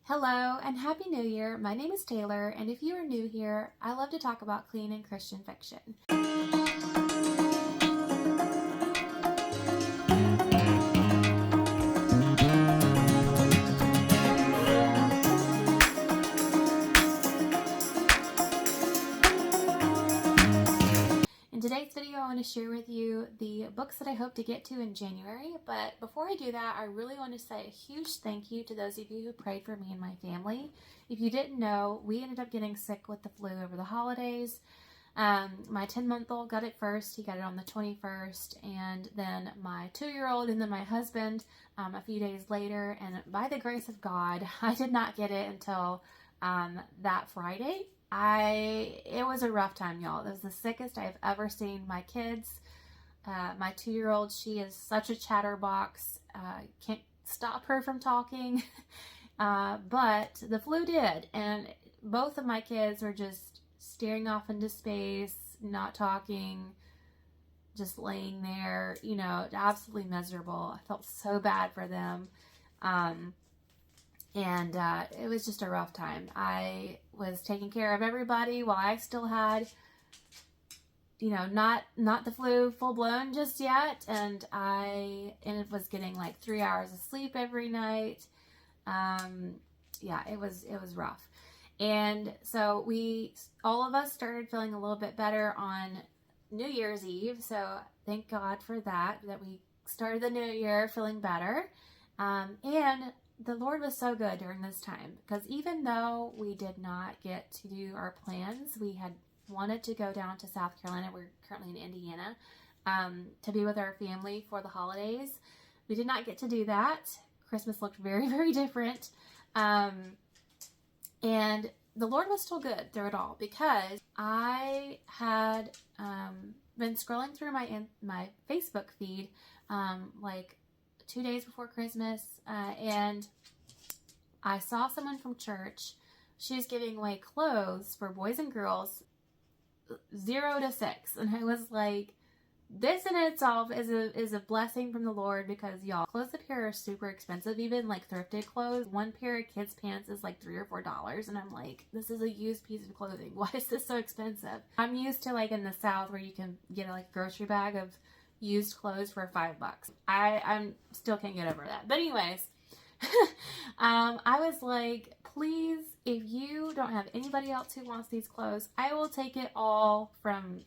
Hello and Happy New Year. My name is Taylor, and if you are new here, I love to talk about clean and Christian fiction. In today's video, I want to share with you the books that I hope to get to in January. But before I do that, I really want to say a huge thank you to those of you who prayed for me and my family. If you didn't know, we ended up getting sick with the flu over the holidays. My 10-month-old got it first. He got it on the 21st, and then my 2-year-old, and then my husband a few days later. And by the grace of God, I did not get it until that Friday. It was a rough time, y'all. It was the sickest I've ever seen my kids. My 2-year-old, she is such a chatterbox. Can't stop her from talking. But the flu did. And both of my kids were just staring off into space, not talking, just laying there, absolutely miserable. I felt so bad for them. And it was just a rough time. I was taking care of everybody while I still had, not the flu full blown just yet. And it was getting like 3 hours of sleep every night. It was rough. And so all of us started feeling a little bit better on New Year's Eve. So thank God for that we started the new year feeling better. And the Lord was so good during this time, because even though we did not get to do our plans, we had wanted to go down to South Carolina. We're currently in Indiana, to be with our family for the holidays. We did not get to do that. Christmas looked very, very different. And the Lord was still good through it all, because I had been scrolling through my Facebook feed like 2 days before Christmas, and I saw someone from church. She was giving away clothes for boys and girls 0 to 6, and I was like, this in itself is a blessing from the Lord, because y'all, clothes up here are super expensive. Even like thrifted clothes, one pair of kids pants is like $3 or $4, and I'm like, this is a used piece of clothing. Why is this so expensive? I'm used to like in the South where you can get like a grocery bag of used clothes for $5. I still can't get over that. But anyways, I was like, please, if you don't have anybody else who wants these clothes, I will take it all from,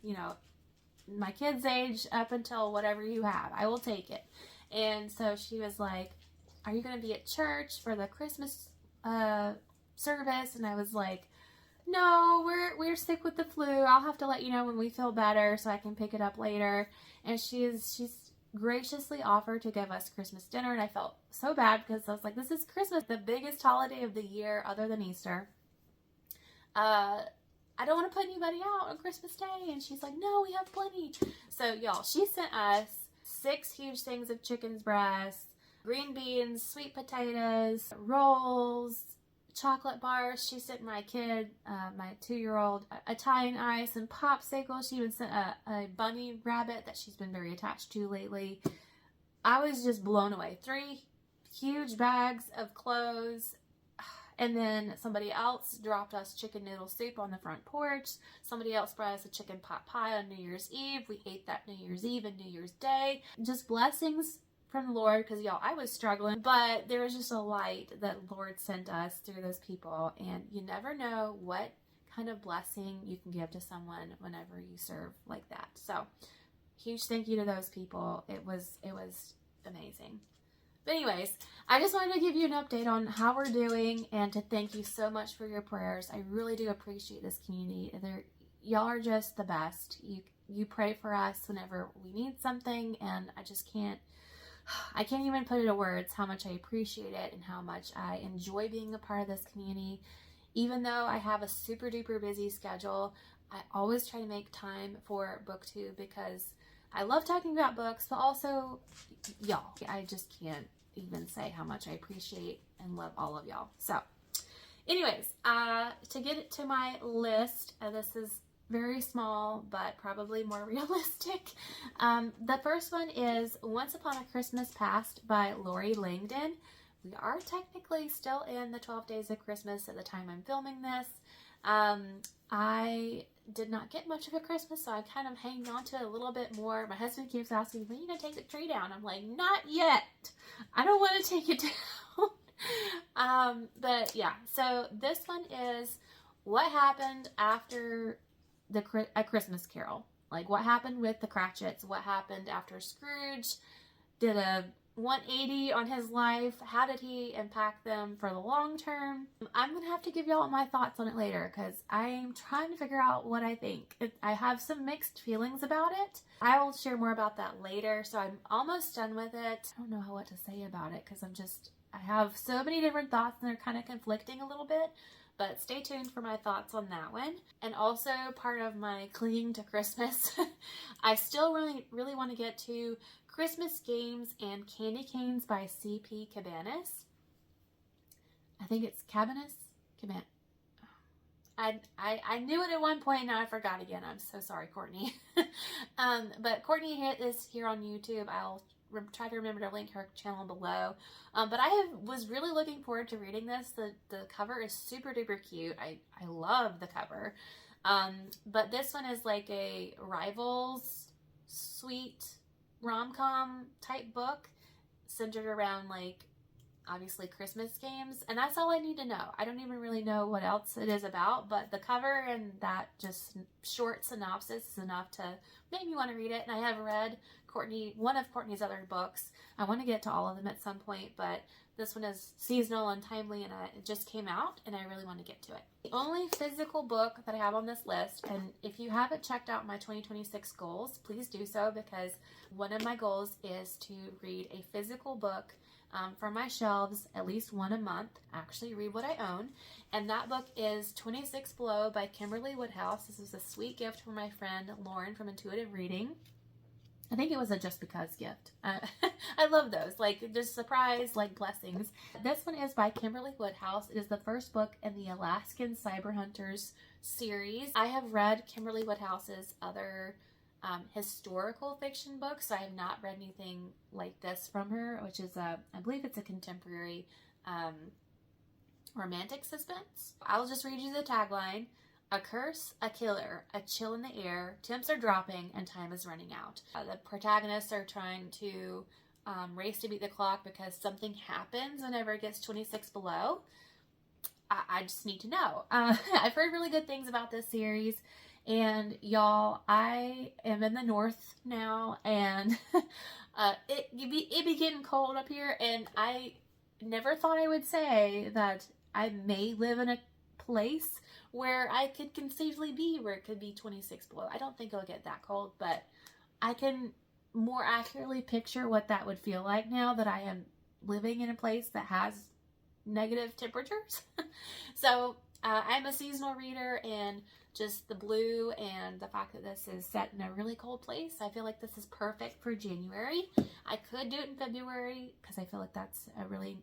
my kid's age up until whatever you have. I will take it. And so she was like, are you going to be at church for the Christmas service? And I was like, no, we're sick with the flu. I'll have to let you know when we feel better so I can pick it up later. And she's graciously offered to give us Christmas dinner. And I felt so bad, because I was like, this is Christmas, the biggest holiday of the year other than Easter. I don't want to put anybody out on Christmas Day. And she's like, no, we have plenty. So y'all, she sent us 6 huge things of chicken's breast, green beans, sweet potatoes, rolls, chocolate bars. She sent my kid, my 2-year-old, Italian ice and popsicles. She even sent a bunny rabbit that she's been very attached to lately. I was just blown away. 3 huge bags of clothes. And then somebody else dropped us chicken noodle soup on the front porch. Somebody else brought us a chicken pot pie on New Year's Eve. We ate that New Year's Eve and New Year's Day. Just blessings from the Lord, because y'all, I was struggling, but there was just a light that the Lord sent us through those people. And you never know what kind of blessing you can give to someone whenever you serve like that. So huge thank you to those people. It was amazing. But anyways, I just wanted to give you an update on how we're doing, and to thank you so much for your prayers. I really do appreciate this community. Y'all are just the best. You pray for us whenever we need something, and I can't even put into words how much I appreciate it and how much I enjoy being a part of this community. Even though I have a super duper busy schedule, I always try to make time for BookTube, because I love talking about books, but also y'all. I just can't even say how much I appreciate and love all of y'all. So anyways, to get it to my list, this is very small, but probably more realistic. The first one is Once Upon a Christmas Past by Lori Langdon. We are technically still in the 12 days of Christmas at the time I'm filming this. I did not get much of a Christmas, so I kind of hanging on to it a little bit more. My husband keeps asking, when are you going to take the tree down? I'm like, not yet. I don't want to take it down. But yeah, so this one is what happened after A Christmas Carol. Like what happened with the Cratchits, what happened after Scrooge did a 180 on his life, how did he impact them for the long term. I'm gonna have to give y'all my thoughts on it later because I'm trying to figure out what I think. I have some mixed feelings about it. I will share more about that later. So I'm almost done with it. I don't know what to say about it because I have so many different thoughts and they're kind of conflicting a little bit. But stay tuned for my thoughts on that one. And also part of my clinging to Christmas, I still really want to get to Christmas Games and Candy Canes by C.P. Cabanis. I think it's Cabanis? I knew it at one point, now I forgot again. I'm so sorry, Courtney. But Courtney is here on YouTube. I'll try to remember to link her channel below. But I was really looking forward to reading this. The cover is super duper cute. I love the cover. But this one is like a rivals sweet rom-com type book centered around like obviously Christmas games, and that's all I need to know. I don't even really know what else it is about, but the cover and that just short synopsis is enough to make me want to read it. And I have read one of Courtney's other books. I want to get to all of them at some point, but this one is seasonal and timely, and it just came out, and I really want to get to it. The only physical book that I have on this list, and if you haven't checked out my 2026 goals, please do so, because one of my goals is to read a physical book from my shelves, at least one a month, actually read what I own. And that book is 26 Below by Kimberly Woodhouse. This was a sweet gift from my friend Lauren from Intuitive Reading. I think it was a just because gift. I love those, like just surprise, like blessings. This one is by Kimberly Woodhouse. It is the first book in the Alaskan Cyber Hunters series. I have read Kimberly Woodhouse's other historical fiction books, so I have not read anything like this from her, which is I believe it's a contemporary romantic suspense. I'll just read you the tagline. A curse, a killer, a chill in the air, temps are dropping, and time is running out. The protagonists are trying to race to beat the clock because something happens whenever it gets 26 below. I just need to know. I've heard really good things about this series, and y'all, I am in the north now, and it be getting cold up here, and I never thought I would say that I may live in a place where I could conceivably be where it could be 26 below. I don't think it'll get that cold, but I can more accurately picture what that would feel like now that I am living in a place that has negative temperatures. So I'm a seasonal reader, and just the blue and the fact that this is set in a really cold place, I feel like this is perfect for January. I could do it in February because I feel like that's a really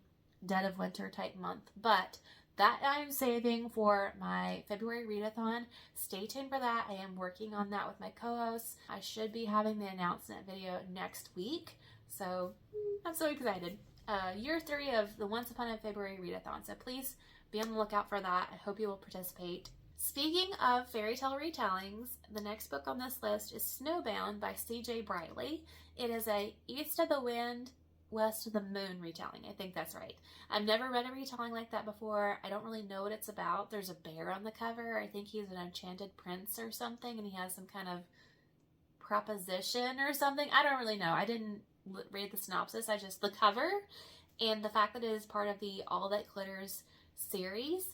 dead of winter type month, but that I'm saving for my February readathon. Stay tuned for that. I am working on that with my co-hosts. I should be having the announcement video next week, so I'm so excited. Year 3 of the Once Upon a February readathon, so please be on the lookout for that. I hope you will participate. Speaking of fairy tale retellings, the next book on this list is Snowbound by C.J. Briley. It is a East of the Wind, West of the Moon retelling. I think that's right. I've never read a retelling like that before. I don't really know what it's about. There's a bear on the cover. I think he's an enchanted prince or something, and he has some kind of proposition or something. I don't really know. I didn't read the synopsis. The cover and the fact that it is part of the All That Glitters series.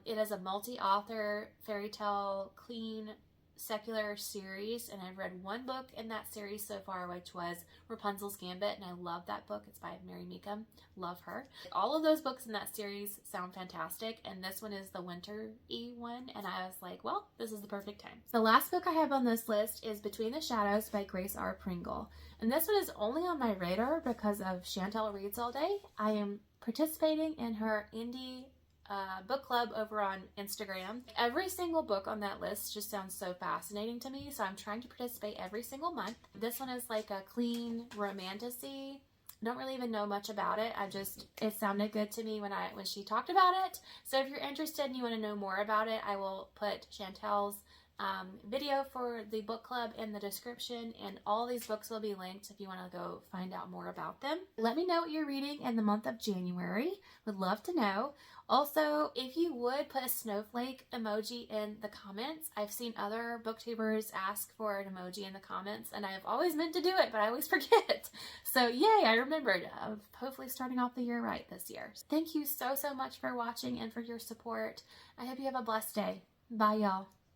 It is a multi-author fairy tale clean secular series, and I've read one book in that series so far, which was Rapunzel's Gambit, and I love that book. It's by Mary Meekum. Love her. All of those books in that series sound fantastic, and this one is the winter-y one, and I was like, well, this is the perfect time. The last book I have on this list is Between the Shadows by Grace R. Pringle, and this one is only on my radar because of Chantel Reads All Day. I am participating in her indie book club over on Instagram. Every single book on that list just sounds so fascinating to me, so I'm trying to participate every single month. This one is like a clean romantasy I don't really even know much about it. It sounded good to me when she talked about it. So if you're interested and you want to know more about it, I will put Chantel's video for the book club in the description, and all these books will be linked if you want to go find out more about them. Let me know what you're reading in the month of January. Would love to know. Also, if you would put a snowflake emoji in the comments. I've seen other booktubers ask for an emoji in the comments, and I've always meant to do it, but I always forget. So yay, I remembered. Hopefully starting off the year right this year. Thank you so much for watching and for your support. I hope you have a blessed day. Bye, y'all.